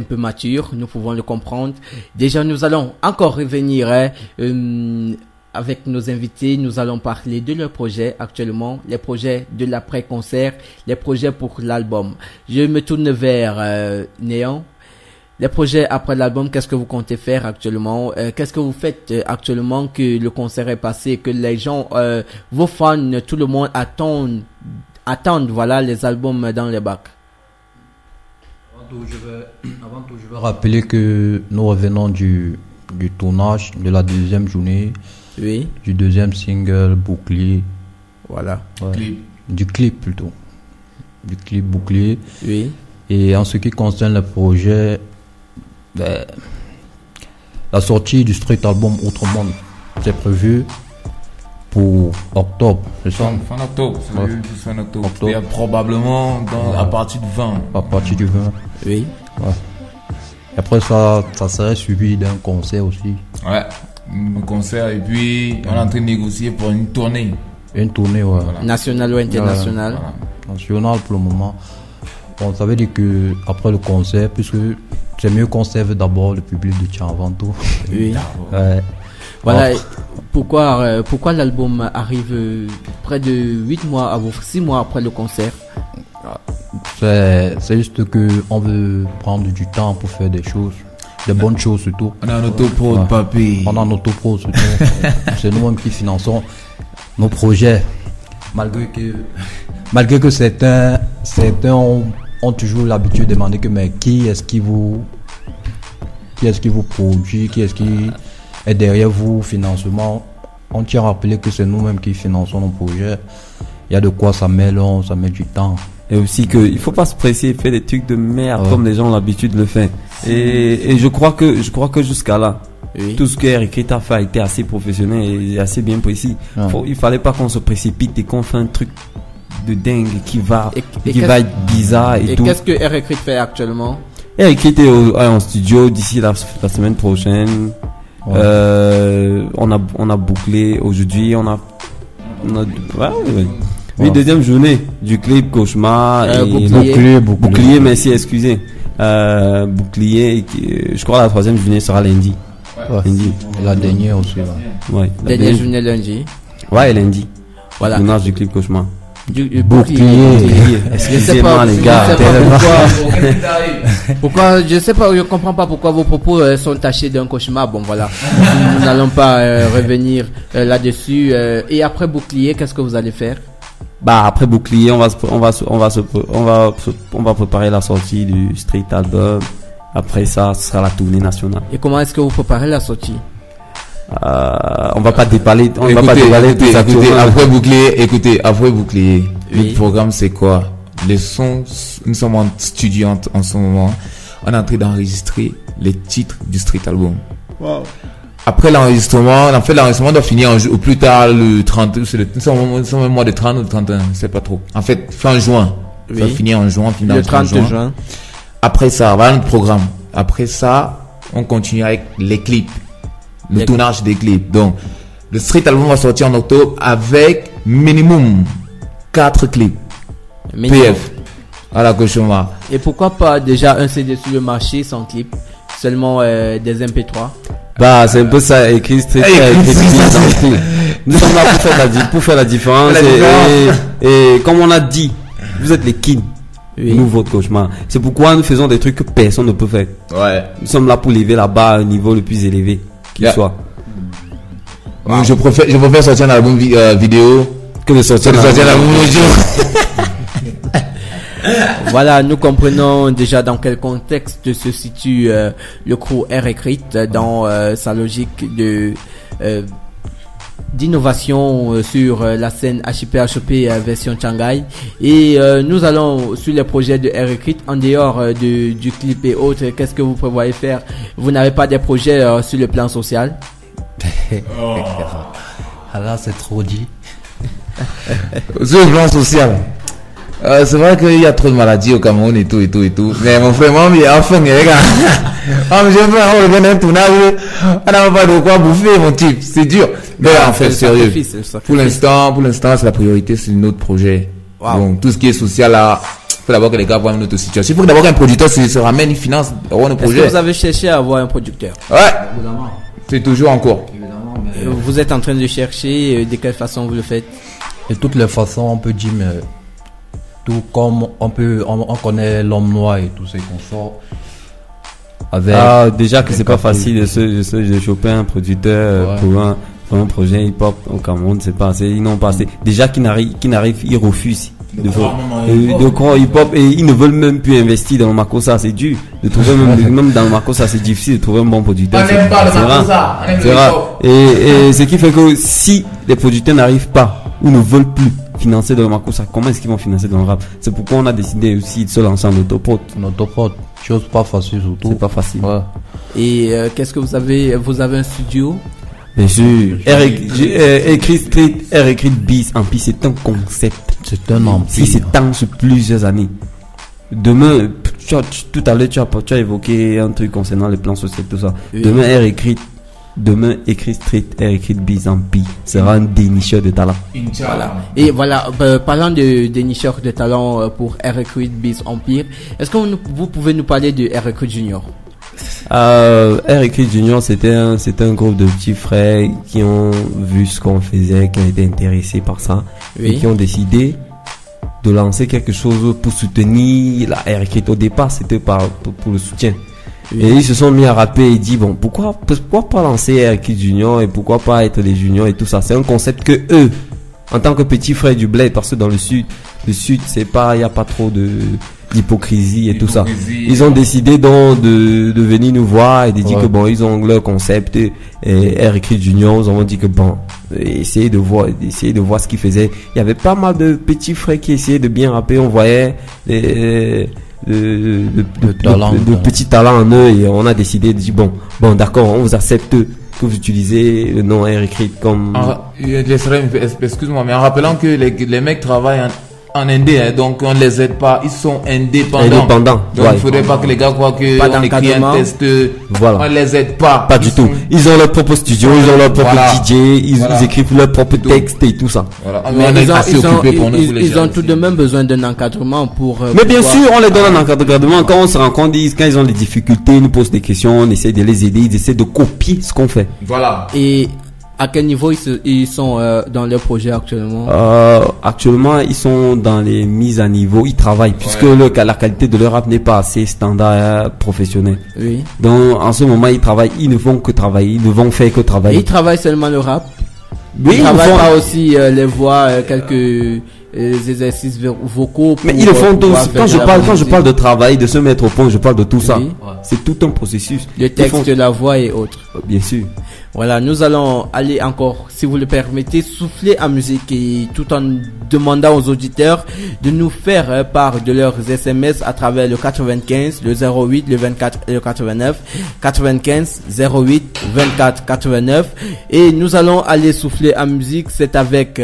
peu mature, nous pouvons le comprendre. Déjà, nous allons encore revenir avec nos invités. Nous allons parler de leurs projets actuellement, les projets de l'après-concert, les projets pour l'album. Je me tourne vers Néant. Les projets après l'album, qu'est-ce que vous comptez faire actuellement? Qu'est-ce que vous faites actuellement que le concert est passé, que les gens, vos fans, tout le monde attendent voilà, les albums dans les bacs? Avant tout, je vais rappeler que nous revenons du tournage de la deuxième journée, oui, du deuxième single Bouclier. Voilà. Ouais. Du clip plutôt. Du clip Bouclier. Oui. Et en ce qui concerne le projet, la sortie du street album Autre Monde, c'est prévu pour octobre, c'est ça? Fin octobre, c'est ouais. fin octobre. C'est probablement à partir du 20. À partir du 20. Oui. Ouais. Et après ça serait suivi d'un concert aussi. Ouais, un concert et puis on est en train de négocier pour une tournée. Une tournée, ouais. Voilà. Nationale ou internationale? Voilà. Nationale pour le moment. Bon, ça veut dire que après le concert, puisque c'est mieux qu'on serve d'abord le public de Tchad avant tout. Oui. Ouais. Voilà. Pourquoi l'album arrive près de 6 mois après le concert? C'est juste que on veut prendre du temps pour faire des choses, des bonnes choses surtout. On a un autoprod, papy. On a un autoprod surtout. C'est nous-mêmes qui finançons nos projets. Malgré que certains ont toujours l'habitude de demander que mais qui est-ce qui vous produit, qui est-ce qui est derrière vous financement. On tient à rappeler que c'est nous-mêmes qui finançons nos projets. Il y a de quoi ça met long, ça met du temps. Et aussi que il faut pas se presser, faire des trucs de merde comme les gens ont l'habitude de le faire. Et je crois que jusqu'à là, oui, tout ce que Eric a fait a été assez professionnel et assez bien précis. Il fallait pas qu'on se précipite et qu'on fait un truc de dingue qui va être bizarre et tout. Et qu'est-ce que Eric fait actuellement? Eric était en studio d'ici la semaine prochaine. Ouais. On a bouclé aujourd'hui, oui, deuxième journée du clip Cauchemar et Bouclier, merci, excusez. Bouclier, je crois la troisième journée sera lundi. Ouais. Lundi. La dernière aussi. Ouais. Dernière journée lundi. Ouais, lundi. Voilà. Tournage du clip Cauchemar. Bouclier. Excusez-moi les gars. Pourquoi je sais pas, je comprends pas pourquoi vos propos sont tachés d'un cauchemar. Bon voilà, nous n'allons pas revenir là-dessus. Et après Bouclier, qu'est-ce que vous allez faire? Bah après Bouclier, on va préparer la sortie du street album. Après ça, ce sera la tournée nationale. Et comment est-ce que vous préparez la sortie? On va pas déballer tout ça. Après Bouclier, le programme c'est quoi? Nous sommes en studio en ce moment. On est en train d'enregistrer les titres du street album. Wow. Après l'enregistrement, en fait l'enregistrement doit finir au plus tard le 30, nous sommes au mois de 30 ou 31, je sais pas trop. En fait, fin juin. Ça va finir en juin, le 30 juin. Après ça, voilà notre programme. Après ça, on continue avec les clips. Le tournage des clips. Donc, le street album va sortir en octobre avec minimum 4 clips. PF. À la Cauchemar. Et pourquoi pas déjà un CD sur le marché sans clip? Seulement des MP3? Bah, c'est un peu ça, écrit street. Nous sommes là pour faire la différence. Et comme on a dit, vous êtes les kids. Oui. Nous, votre Cauchemar. C'est pourquoi nous faisons des trucs que personne ne peut faire. Ouais. Nous sommes là pour lever la barre au niveau le plus élevé qu'il soit. Wow. Je préfère sortir un album vidéo que de sortir un album audio. Voilà, nous comprenons déjà dans quel contexte se situe le crew R-Écrite dans sa logique d'innovation sur la scène HIP version Shanghai. Et nous allons sur les projets de R-Écrite en dehors du clip et autres. Qu'est-ce que vous prévoyez faire? Vous n'avez pas des projets sur le plan social? Alors c'est trop dit. Sur le plan social, c'est vrai qu'il y a trop de maladies au Cameroun et tout. Mais mon frère, moi, il y a enfin, les gars. Je vais revenir un tournage. On n'a pas de quoi bouffer, mon type. C'est dur. Mais en fait, sérieux. Pour l'instant, c'est la priorité, c'est notre projet. Wow. Donc, tout ce qui est social là, faut d'abord que les gars voient notre situation. Il faut d'abord qu'un producteur se ramène, il finance nos projets. Est-ce que vous avez cherché à avoir un producteur? Ouais. C'est toujours en cours. Vous êtes en train de chercher, de quelle façon vous le faites? De toutes les façons, on peut dire, mais tout comme on connaît l'homme noir et tous ses consorts. Déjà que c'est pas facile de choper un producteur pour un projet hip-hop au Cameroun, c'est pas assez, ils n'ont pas assez. Déjà qu'ils n'arrivent, ils refusent de croire hip-hop et ils ne veulent même plus investir dans le Makossa, c'est dur. De trouver même dans le Makossa, c'est difficile de trouver un bon producteur. C'est rare. Et ce qui fait que si les producteurs n'arrivent pas ou ne veulent plus financer dans le Makossa, comment est-ce qu'ils vont financer dans le rap? C'est pourquoi on a décidé aussi de se lancer en autoprod. Chose pas facile surtout. C'est pas facile. Ouais. Et qu'est-ce que vous avez? Vous avez un studio? Bien sûr. Écrit Street, écrit Beats en plus, c'est un concept. C'est un empire. Si c'est tant sur plusieurs années. Demain, tout à l'heure, tu as évoqué un truc concernant les plans sociaux, tout ça. Oui. Demain, écrit Street, écrit Beats en P sera un dénicheur de talent. Voilà. Et voilà, parlant de dénicheur de talent pour Recruit Beats Empire, est-ce que vous pouvez nous parler de Recruit Junior? Recruit Junior, c'était un groupe de petits frères qui ont vu ce qu'on faisait, qui ont été intéressés par ça, et qui ont décidé de lancer quelque chose pour soutenir la Recruit. Au départ, c'était pour le soutien. Et ils se sont mis à rapper et dit bon, pourquoi pas lancer Recruit Junior et pourquoi pas être les juniors et tout ça. C'est un concept que eux, en tant que petits frères du bled, parce que dans le sud c'est pas, il y a pas trop d'hypocrisie et tout ça. Ils ont décidé donc de venir nous voir et de dire que bon, ils ont leur concept et Recruit Junior, ils ont dit que bon, essayer de voir ce qu'ils faisaient. Il y avait pas mal de petits frères qui essayaient de bien rapper, on voyait de petits talents en eux et on a décidé de dire bon d'accord, on vous accepte que vous utilisez le nom Recruit comme... Excuse-moi, mais en rappelant que les mecs travaillent en indé, hein, donc on les aide pas, ils sont indépendants. Donc il faudrait pas que les gars croient que on écrit un test, on les aide pas. Pas du tout. Ils ont leur propre studio, ils ont leur propre DJ, ils écrivent leur propre texte et tout ça. Mais ils ont tout de même besoin d'un encadrement pour... Mais bien sûr, on les donne un encadrement. Quand on se rend compte, quand ils ont des difficultés, ils nous posent des questions, on essaie de les aider, ils essaient de copier ce qu'on fait. Voilà. Et à quel niveau ils sont dans leur projet actuellement? Actuellement, ils sont dans les mises à niveau. Ils travaillent puisque la qualité de leur rap n'est pas assez standard professionnel. Oui. Donc, en ce moment, ils travaillent. Ils ne font que travailler. Ils ne vont faire que travailler. Et ils travaillent seulement le rap? Oui, ils travaillent pas aussi les voix, quelques exercices vocaux. Mais ils le font tous. Quand je parle de travail, de se mettre au point, je parle de tout ça. C'est tout un processus. Le texte, la voix et autres. Bien sûr. Voilà, nous allons aller encore, si vous le permettez, souffler en musique et tout en demandant aux auditeurs de nous faire part de leurs SMS à travers le 95, le 08, le 24 et le 89, 95, 08, 24, 89. Et nous allons aller souffler en musique, c'est avec